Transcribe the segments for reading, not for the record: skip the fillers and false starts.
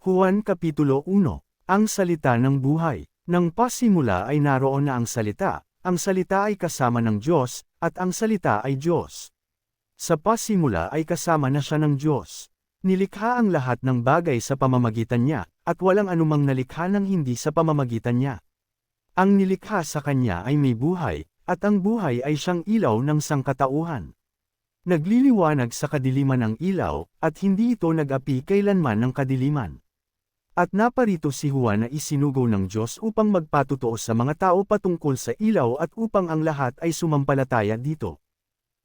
Juan Kapitulo 1. Ang salita ng buhay. Nang pasimula ay naroon na ang salita ay kasama ng Diyos, at ang salita ay Diyos. Sa pasimula ay kasama na siya ng Diyos. Nilikha ang lahat ng bagay sa pamamagitan niya, at walang anumang nalikha ng hindi sa pamamagitan niya. Ang nilikha sa kanya ay may buhay, at ang buhay ay siyang ilaw ng sangkatauhan. Nagliliwanag sa kadiliman ang ilaw, at hindi ito nag-api kailanman ng kadiliman. At naparito si Juan na isinugo ng Diyos upang magpatotoo sa mga tao patungkol sa ilaw at upang ang lahat ay sumampalataya dito.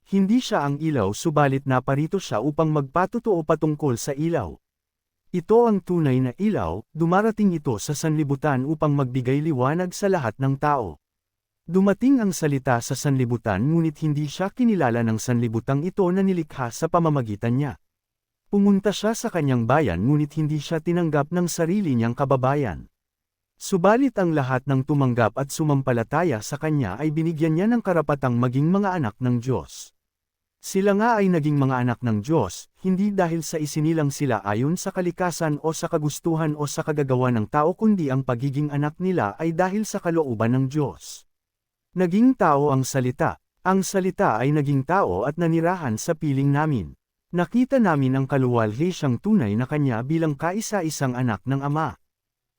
Hindi siya ang ilaw subalit naparito siya upang magpatotoo patungkol sa ilaw. Ito ang tunay na ilaw, dumarating ito sa sanlibutan upang magbigay liwanag sa lahat ng tao. Dumating ang salita sa sanlibutan ngunit hindi siya kinilala ng sanlibutang ito na nilikha sa pamamagitan niya. Pumunta siya sa kanyang bayan ngunit hindi siya tinanggap ng sarili niyang kababayan. Subalit ang lahat ng tumanggap at sumampalataya sa kanya ay binigyan niya ng karapatang maging mga anak ng Diyos. Sila nga ay naging mga anak ng Diyos, hindi dahil sa isinilang sila ayon sa kalikasan o sa kagustuhan o sa kagagawa ng tao kundi ang pagiging anak nila ay dahil sa kalooban ng Diyos. Naging tao ang salita ay naging tao at nanirahan sa piling namin. Nakita namin ang kaluwalhati siyang tunay na kanya bilang kaisa-isang anak ng Ama.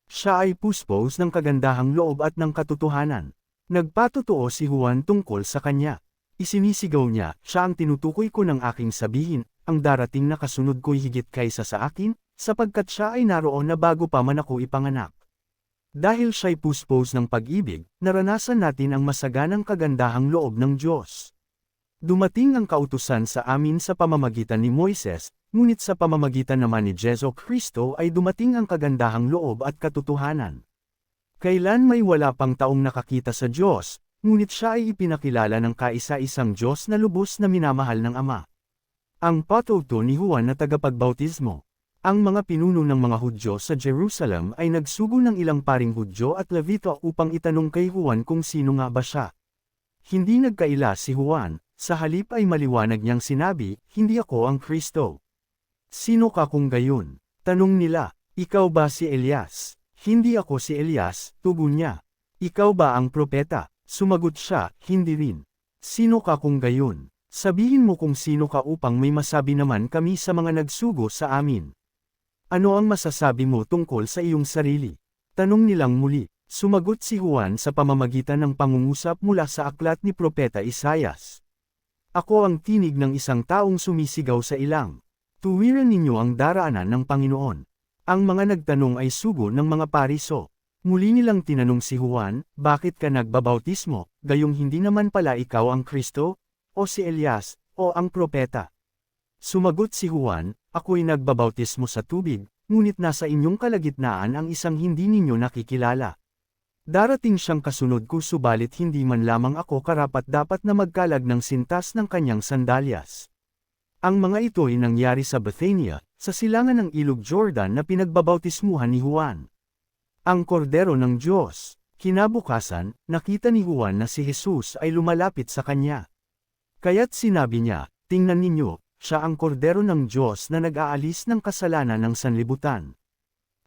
Siya ay puspos ng kagandahang loob at ng katotohanan. Nagpatotoo si Juan tungkol sa kanya. Isinisigaw niya, siya ang tinutukoy ko ng aking sabihin, ang darating na kasunod ko'y higit kaysa sa akin, sapagkat siya ay naroon na bago pa man ako ipanganak. Dahil siya'y puspos ng pag-ibig, naranasan natin ang masaganang kagandahang loob ng Diyos. Dumating ang kautusan sa amin sa pamamagitan ni Moises, ngunit sa pamamagitan naman ni Jesu Kristo ay dumating ang kagandahang loob at katotohanan. Kailan may wala pang taong nakakita sa Diyos, ngunit siya ay ipinakilala ng kaisa-isang Diyos na lubos na minamahal ng Ama. Ang patuto ni Juan na tagapagbautismo. Ang mga pinuno ng mga Hudyo sa Jerusalem ay nagsugo ng ilang paring Hudyo at Levito upang itanong kay Juan kung sino nga ba siya. Hindi nagkaila si Juan. Sa halip ay maliwanag niyang sinabi, hindi ako ang Kristo. Sino ka kung gayon? Tanong nila, ikaw ba si Elias? Hindi ako si Elias, tugon niya. Ikaw ba ang propeta? Sumagot siya, hindi rin. Sino ka kung gayon? Sabihin mo kung sino ka upang may masabi naman kami sa mga nagsugo sa amin. Ano ang masasabi mo tungkol sa iyong sarili? Tanong nilang muli. Sumagot si Juan sa pamamagitan ng pangungusap mula sa aklat ni Propeta Isaias. Ako ang tinig ng isang taong sumisigaw sa ilang. Tuwiran ninyo ang daraanan ng Panginoon. Ang mga nagtanong ay sugo ng mga pariso. Muli nilang tinanong si Juan, bakit ka nagbabautismo, gayong hindi naman pala ikaw ang Kristo, o si Elias, o ang propeta? Sumagot si Juan, ako'y nagbabautismo sa tubig, ngunit nasa inyong kalagitnaan ang isang hindi ninyo nakikilala. Darating siyang kasunod ko subalit hindi man lamang ako karapat-dapat na magkalag ng sintas ng kanyang sandalyas. Ang mga ito ay nangyari sa Bethania, sa silangan ng ilog Jordan na pinagbabautismuhan ni Juan. Ang kordero ng Diyos. Kinabukasan, nakita ni Juan na si Jesus ay lumalapit sa kanya. Kaya't sinabi niya, tingnan ninyo, siya ang kordero ng Diyos na nag-aalis ng kasalanan ng sanlibutan.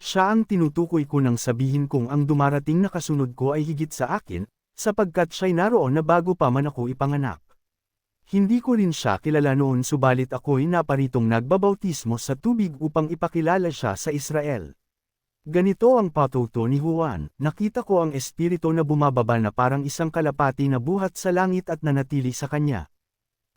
Siya ang tinutukoy ko nang sabihin kong ang dumarating na kasunod ko ay higit sa akin, sapagkat siya'y naroon na bago pa man ako ipanganak. Hindi ko rin siya kilala noon subalit ako'y naparitong nagbabautismo sa tubig upang ipakilala siya sa Israel. Ganito ang patuto ni Juan, nakita ko ang Espiritu na bumababa na parang isang kalapati na buhat sa langit at nanatili sa kanya.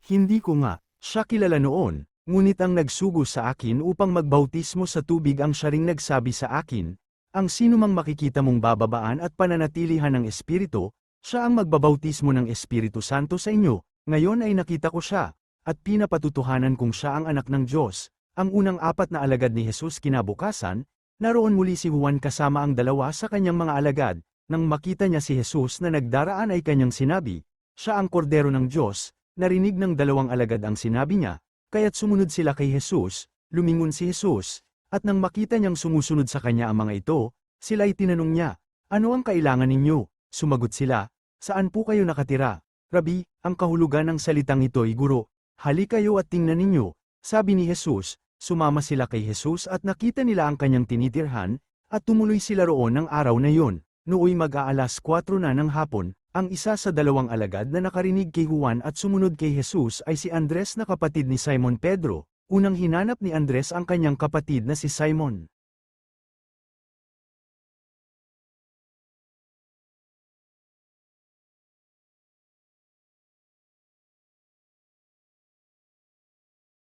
Hindi ko nga siya kilala noon. Ngunit ang nagsugo sa akin upang magbautismo sa tubig ang siya ring nagsabi sa akin, ang sinumang makikita mong bababaan at pananatilihan ng Espiritu, siya ang magbabautismo ng Espiritu Santo sa inyo. Ngayon ay nakita ko siya, at pinapatutuhanan kong siya ang anak ng Diyos. Ang unang apat na alagad ni Jesus kinabukasan, naroon muli si Juan kasama ang dalawa sa kanyang mga alagad. Nang makita niya si Jesus na nagdaraan ay kanyang sinabi, siya ang kordero ng Diyos. Narinig ng dalawang alagad ang sinabi niya. Kaya't sumunod sila kay Jesus, lumingon si Jesus, at nang makita niyang sumusunod sa kanya ang mga ito, sila'y tinanong niya, ano ang kailangan ninyo? Sumagot sila, saan po kayo nakatira? Rabi, ang kahulugan ng salitang ito ay guro, hali kayo at tingnan ninyo, sabi ni Jesus, sumama sila kay Jesus at nakita nila ang kanyang tinitirhan, at tumuloy sila roon ng araw na yun. Nooy mag-aalas 4 na ng hapon, ang isa sa dalawang alagad na nakarinig kay Juan at sumunod kay Jesus ay si Andres na kapatid ni Simon Pedro. Unang hinanap ni Andres ang kanyang kapatid na si Simon.